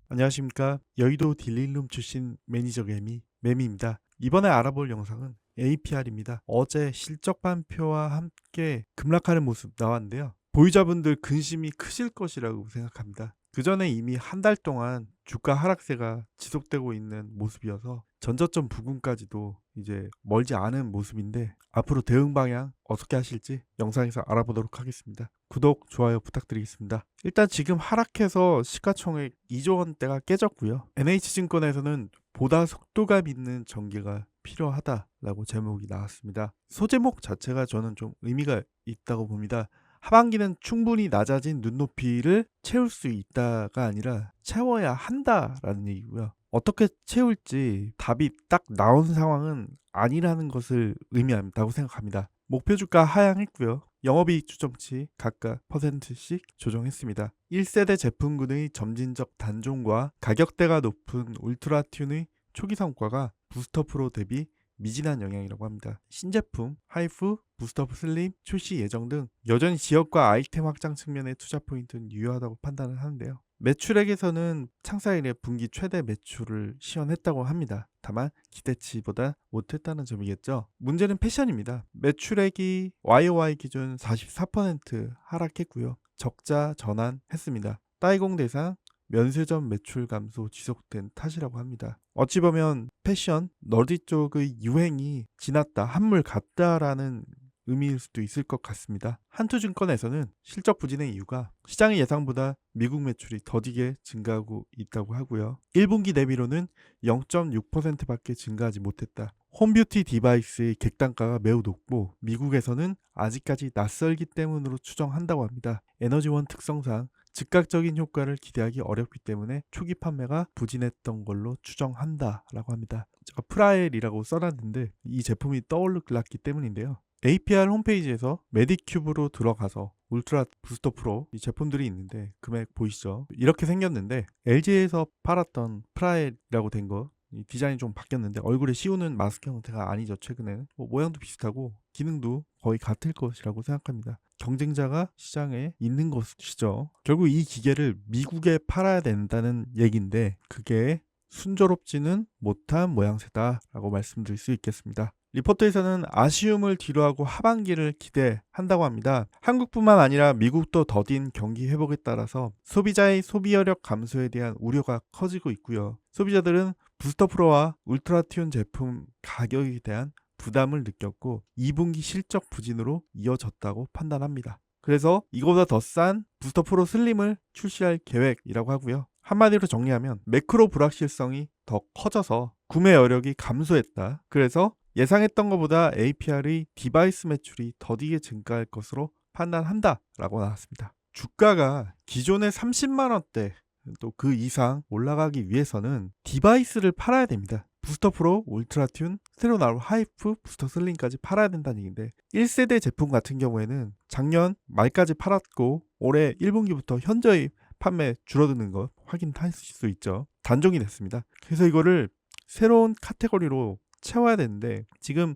안녕하십니까. 여의도 딜링룸 출신 매니저 매미입니다. 이번에 알아볼 영상은 APR입니다. 어제 실적 발표와 함께 급락하는 모습 나왔는데요. 보유자분들 근심이 크실 것이라고 생각합니다. 그 전에 이미 한 달 동안 주가 하락세가 지속되고 있는 모습이어서 전저점 부근까지도 이제 멀지 않은 모습인데, 앞으로 대응 방향 어떻게 하실지 영상에서 알아보도록 하겠습니다. 구독, 좋아요 부탁드리겠습니다. 일단 지금 하락해서 시가총액 2조 원대가 깨졌고요. NH증권에서는 보다 속도감 있는 전개가 필요하다라고 제목이 나왔습니다. 소제목 자체가 저는 좀 의미가 있다고 봅니다. 하반기는 충분히 낮아진 눈높이를 채울 수 있다가 아니라 채워야 한다라는 얘기고요. 어떻게 채울지 답이 딱 나온 상황은 아니라는 것을 의미한다고 생각합니다. 목표 주가 하향했고요. 영업이익 추정치 각각 %씩 조정했습니다. 1세대 제품군의 점진적 단종과 가격대가 높은 울트라 튠의 초기 성과가 부스터 프로 대비 미진한 영향이라고 합니다. 신제품 하이프, 부스터 슬림 출시 예정 등 여전히 지역과 아이템 확장 측면의 투자 포인트는 유효하다고 판단을 하는데요. 매출액에서는 창사 이래 분기 최대 매출을 시현했다고 합니다. 다만 기대치보다 못했다는 점이겠죠. 문제는 패션입니다. 매출액이 YOY 기준 44% 하락했고요. 적자 전환했습니다. 따이공 대상 면세점 매출 감소 지속된 탓이라고 합니다. 어찌 보면 패션, 너디 쪽의 유행이 지났다, 한물 갔다라는 의미일 수도 있을 것 같습니다. 한투증권에서는 실적 부진의 이유가 시장의 예상보다 미국 매출이 더디게 증가하고 있다고 하고요. 1분기 대비로는 0.6%밖에 증가하지 못했다. 홈뷰티 디바이스의 객단가가 매우 높고 미국에서는 아직까지 낯설기 때문으로 추정한다고 합니다. 에너지원 특성상 즉각적인 효과를 기대하기 어렵기 때문에 초기 판매가 부진했던 걸로 추정한다라고 합니다. 제가 프라엘이라고 써놨는데 이 제품이 떠올랐기 때문인데요. APR 홈페이지에서 메디큐브로 들어가서 울트라 부스터 프로 이 제품들이 있는데 금액 보이시죠? 이렇게 생겼는데 LG에서 팔았던 프라엘이라고 된 거 디자인이 좀 바뀌었는데 얼굴에 씌우는 마스크 형태가 아니죠. 최근에는 모양도 비슷하고 기능도 거의 같을 것이라고 생각합니다. 경쟁자가 시장에 있는 것이죠. 결국 이 기계를 미국에 팔아야 된다는 얘기인데 그게 순조롭지는 못한 모양새다라고 말씀드릴 수 있겠습니다. 리포트에서는 아쉬움을 뒤로하고 하반기를 기대한다고 합니다. 한국뿐만 아니라 미국도 더딘 경기 회복에 따라서 소비자의 소비 여력 감소에 대한 우려가 커지고 있고요. 소비자들은 부스터 프로와 울트라 튠 제품 가격에 대한 부담을 느꼈고 2분기 실적 부진으로 이어졌다고 판단합니다. 그래서 이거보다 더 싼 부스터 프로 슬림을 출시할 계획이라고 하고요. 한마디로 정리하면 매크로 불확실성이 더 커져서 구매 여력이 감소했다. 그래서 예상했던 것보다 APR의 디바이스 매출이 더디게 증가할 것으로 판단한다라고 나왔습니다. 주가가 기존의 30만 원대 또 그 이상 올라가기 위해서는 디바이스를 팔아야 됩니다. 부스터 프로, 울트라 튠, 새로 나올 하이프, 부스터 슬림까지 팔아야 된다는 얘기인데 1세대 제품 같은 경우에는 작년 말까지 팔았고 올해 1분기부터 현저히 판매 줄어드는 것 확인하실 수 있죠. 단종이 됐습니다. 그래서 이거를 새로운 카테고리로 채워야 되는데 지금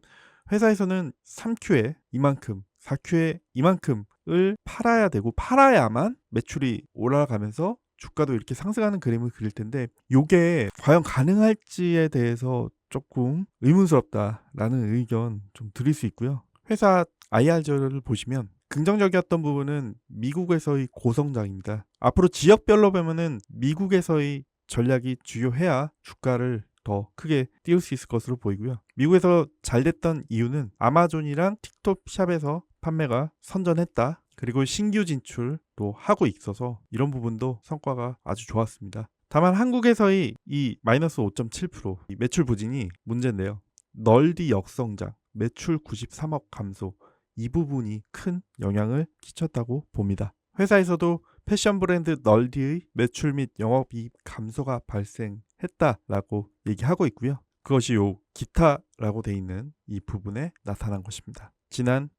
회사에서는 3Q에 이만큼, 4Q에 이만큼을 팔아야 되고 팔아야만 매출이 올라가면서 주가도 이렇게 상승하는 그림을 그릴 텐데 이게 과연 가능할지에 대해서 조금 의문스럽다라는 의견 좀 드릴 수 있고요. 회사 IR를 보시면 긍정적이었던 부분은 미국에서의 고성장입니다. 앞으로 지역별로 보면은 미국에서의 전략이 주요해야 주가를 더 크게 띄울 수 있을 것으로 보이고요. 미국에서 잘 됐던 이유는 아마존이랑 틱톡 샵에서 판매가 선전했다. 그리고 신규 진출도 하고 있어서 이런 부분도 성과가 아주 좋았습니다. 다만 한국에서의 이 마이너스 5.7% 매출 부진이 문제인데요. 널디 역성장, 매출 93억 감소, 이 부분이 큰 영향을 끼쳤다고 봅니다. 회사에서도 패션 브랜드 널디의 매출 및 영업이익 감소가 발생했다라고 얘기하고 있고요. 그것이 요 기타라고 돼 있는 이 부분에 나타난 것입니다.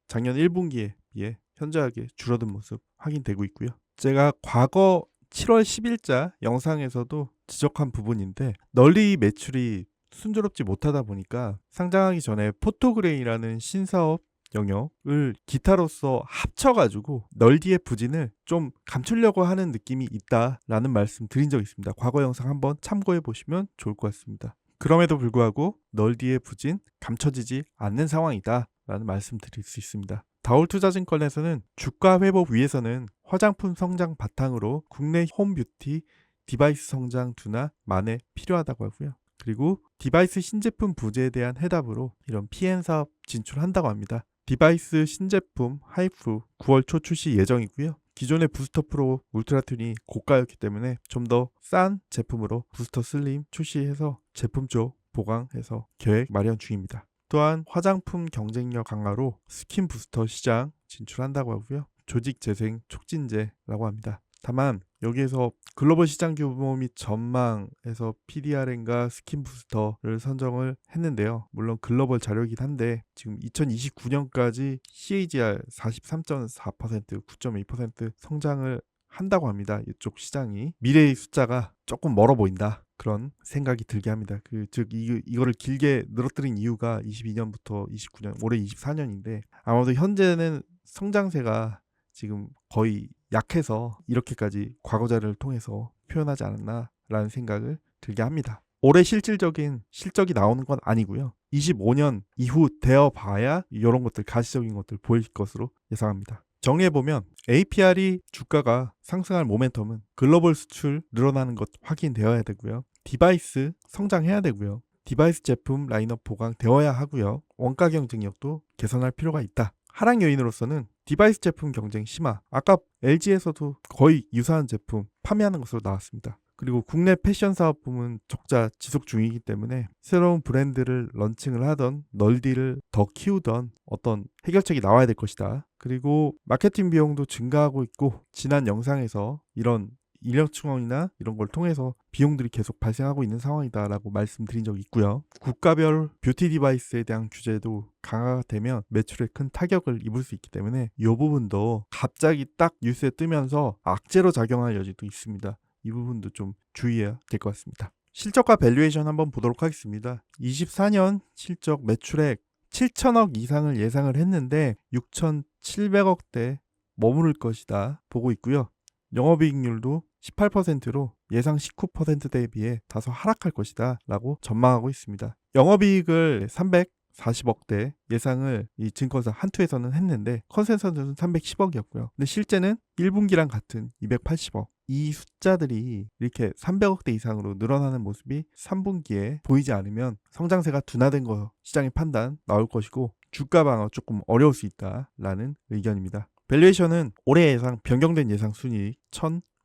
작년 1분기에 비해 현저하게 줄어든 모습 확인되고 있고요. 제가 과거 7월 10일자 영상에서도 지적한 부분인데 널리 매출이 순조롭지 못하다 보니까 상장하기 전에 포토그레이라는 신사업 영역을 기타로서 합쳐가지고 널디의 부진을 좀 감추려고 하는 느낌이 있다라는 말씀 드린 적이 있습니다. 과거 영상 한번 참고해 보시면 좋을 것 같습니다. 그럼에도 불구하고 널디의 부진 감춰지지 않는 상황이다 라는 말씀 드릴 수 있습니다. 다올투자증권에서는 주가 회복 위해서는 화장품 성장 바탕으로 국내 홈뷰티 디바이스 성장 둔화 만에 필요하다고 하고요. 그리고 디바이스 신제품 부재에 대한 해답으로 이런 PN 사업 진출한다고 합니다. 디바이스 신제품 하이프 9월 초 출시 예정이고요. 기존의 부스터 프로 울트라튠이 고가였기 때문에 좀 더 싼 제품으로 부스터 슬림 출시해서 제품 쪽 보강해서 계획 마련 중입니다. 또한 화장품 경쟁력 강화로 스킨 부스터 시장 진출한다고 하고요. 조직 재생 촉진제라고 합니다. 다만 여기에서 글로벌 시장 규모 및 전망에서 PDRN과 스킨 부스터를 선정을 했는데요. 물론 글로벌 자료이긴 한데 지금 2029년까지 CAGR 43.4%, 9.2% 성장을 한다고 합니다. 이쪽 시장이 미래의 숫자가 조금 멀어 보인다. 그런 생각이 들게 합니다. 즉 이거를 길게 늘어뜨린 이유가 22년부터 29년, 올해 24년인데 아마도 현재는 성장세가 지금 거의 약해서 이렇게까지 과거자를 통해서 표현하지 않았나라는 생각을 들게 합니다. 올해 실질적인 실적이 나오는 건 아니고요. 25년 이후 되어봐야 이런 것들 가시적인 것들 보일 것으로 예상합니다. 정리해보면 APR이 주가가 상승할 모멘텀은 글로벌 수출 늘어나는 것 확인되어야 되고요. 디바이스 성장해야 되고요. 디바이스 제품 라인업 보강되어야 하고요. 원가 경쟁력도 개선할 필요가 있다. 하락 요인으로서는 디바이스 제품 경쟁 심화. 아까 LG에서도 거의 유사한 제품 판매하는 것으로 나왔습니다. 그리고 국내 패션 사업 부문 적자 지속 중이기 때문에 새로운 브랜드를 런칭을 하던 널디를 더 키우던 어떤 해결책이 나와야 될 것이다. 그리고 마케팅 비용도 증가하고 있고 지난 영상에서 이런 인력 충원이나 이런 걸 통해서 비용들이 계속 발생하고 있는 상황이다라고 말씀드린 적이 있고요. 국가별 뷰티 디바이스에 대한 규제도 강화가 되면 매출에 큰 타격을 입을 수 있기 때문에 이 부분도 갑자기 딱 뉴스에 뜨면서 악재로 작용할 여지도 있습니다. 이 부분도 좀 주의해야 될 것 같습니다. 실적과 밸류에이션 한번 보도록 하겠습니다. 24년 실적 매출액 7천억 이상을 예상을 했는데 6,700억대 머무를 것이다 보고 있고요. 영업이익률도 18%로 예상 19%대에 비해 다소 하락할 것이다 라고 전망하고 있습니다. 영업이익을 340억대 예상을 이 증권사 한투에서는 했는데 컨센서스는 310억이었고요. 근데 실제는 1분기랑 같은 280억. 이 숫자들이 이렇게 300억대 이상으로 늘어나는 모습이 3분기에 보이지 않으면 성장세가 둔화된 거 시장의 판단 나올 것이고 주가 방어 조금 어려울 수 있다라는 의견입니다. 밸류에이션은 올해 예상 변경된 예상 순이익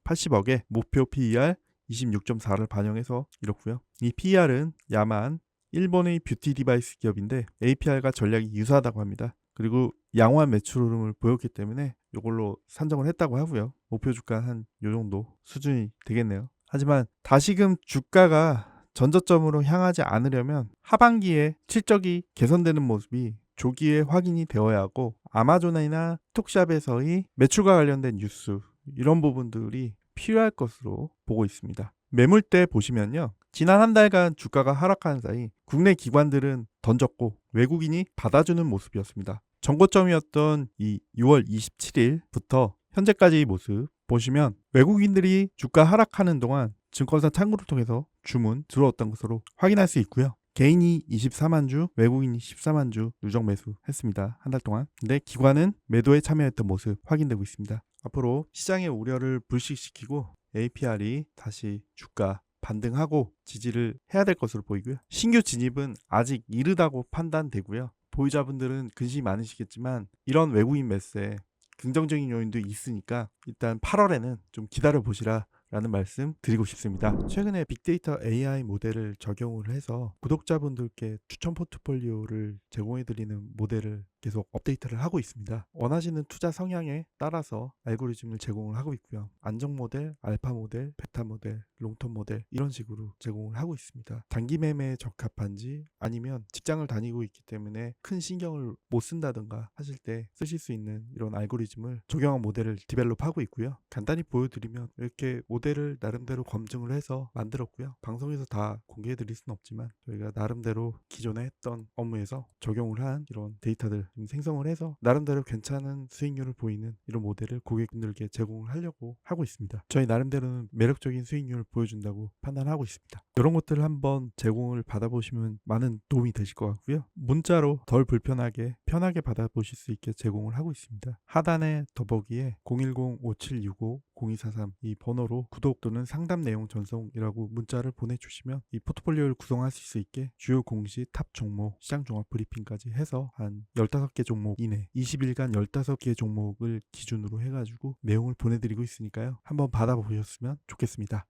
1,080억에 목표 PER 26.4를 반영해서 이렇고요. 이 PER은 야만 일본의 뷰티 디바이스 기업인데 APR과 전략이 유사하다고 합니다. 그리고 양호한 매출 흐름을 보였기 때문에 이걸로 산정을 했다고 하고요. 목표 주가 한 요 정도 수준이 되겠네요. 하지만 다시금 주가가 전저점으로 향하지 않으려면 하반기에 실적이 개선되는 모습이 조기에 확인이 되어야 하고 아마존이나 톡샵에서의 매출과 관련된 뉴스 이런 부분들이 필요할 것으로 보고 있습니다. 매물대 보시면요. 지난 한 달간 주가가 하락하는 사이 국내 기관들은 던졌고 외국인이 받아주는 모습이었습니다. 정고점이었던 이 6월 27일부터 현재까지의 모습 보시면 외국인들이 주가 하락하는 동안 증권사 창구를 통해서 주문 들어왔던 것으로 확인할 수 있고요. 개인이 24만 주, 외국인이 14만 주 누적 매수했습니다. 한 달 동안. 근데 기관은 매도에 참여했던 모습 확인되고 있습니다. 앞으로 시장의 우려를 불식시키고 APR이 다시 주가 반등하고 지지를 해야 될 것으로 보이고요. 신규 진입은 아직 이르다고 판단되고요. 보유자분들은 근심이 많으시겠지만 이런 외국인 매수에 긍정적인 요인도 있으니까 일단 8월에는 좀 기다려 보시라 라는 말씀 드리고 싶습니다. 최근에 빅데이터 AI 모델을 적용을 해서 구독자분들께 추천 포트폴리오를 제공해드리는 모델을 계속 업데이트를 하고 있습니다. 원하시는 투자 성향에 따라서 알고리즘을 제공을 하고 있고요. 안정 모델, 알파 모델, 베타 모델, 롱텀 모델 이런 식으로 제공을 하고 있습니다. 단기 매매에 적합한지 아니면 직장을 다니고 있기 때문에 큰 신경을 못 쓴다든가 하실 때 쓰실 수 있는 이런 알고리즘을 적용한 모델을 디벨롭하고 있고요. 간단히 보여드리면 이렇게 모델을 나름대로 검증을 해서 만들었고요. 방송에서 다 공개해 드릴 수는 없지만 저희가 나름대로 기존에 했던 업무에서 적용을 한 이런 데이터들 모델을 좀 생성을 해서 나름대로 괜찮은 수익률을 보이는 이런 모델을 고객분들께 제공을 하려고 하고 있습니다. 저희 나름대로는 매력적인 수익률을 보여준다고 판단하고 있습니다. 이런 것들을 한번 제공을 받아보시면 많은 도움이 되실 것 같고요. 문자로 덜 불편하게 편하게 받아보실 수 있게 제공을 하고 있습니다. 하단에 더보기에 010-5765-0243 이 번호로 구독 또는 상담 내용 전송이라고 문자를 보내주시면 이 포트폴리오를 구성하실 수 있게 주요 공시, 탑 종목, 시장 종합 브리핑까지 해서 한 15개 종목 이내 20일간 15개 종목을 기준으로 해가지고 내용을 보내드리고 있으니까요. 한번 받아보셨으면 좋겠습니다.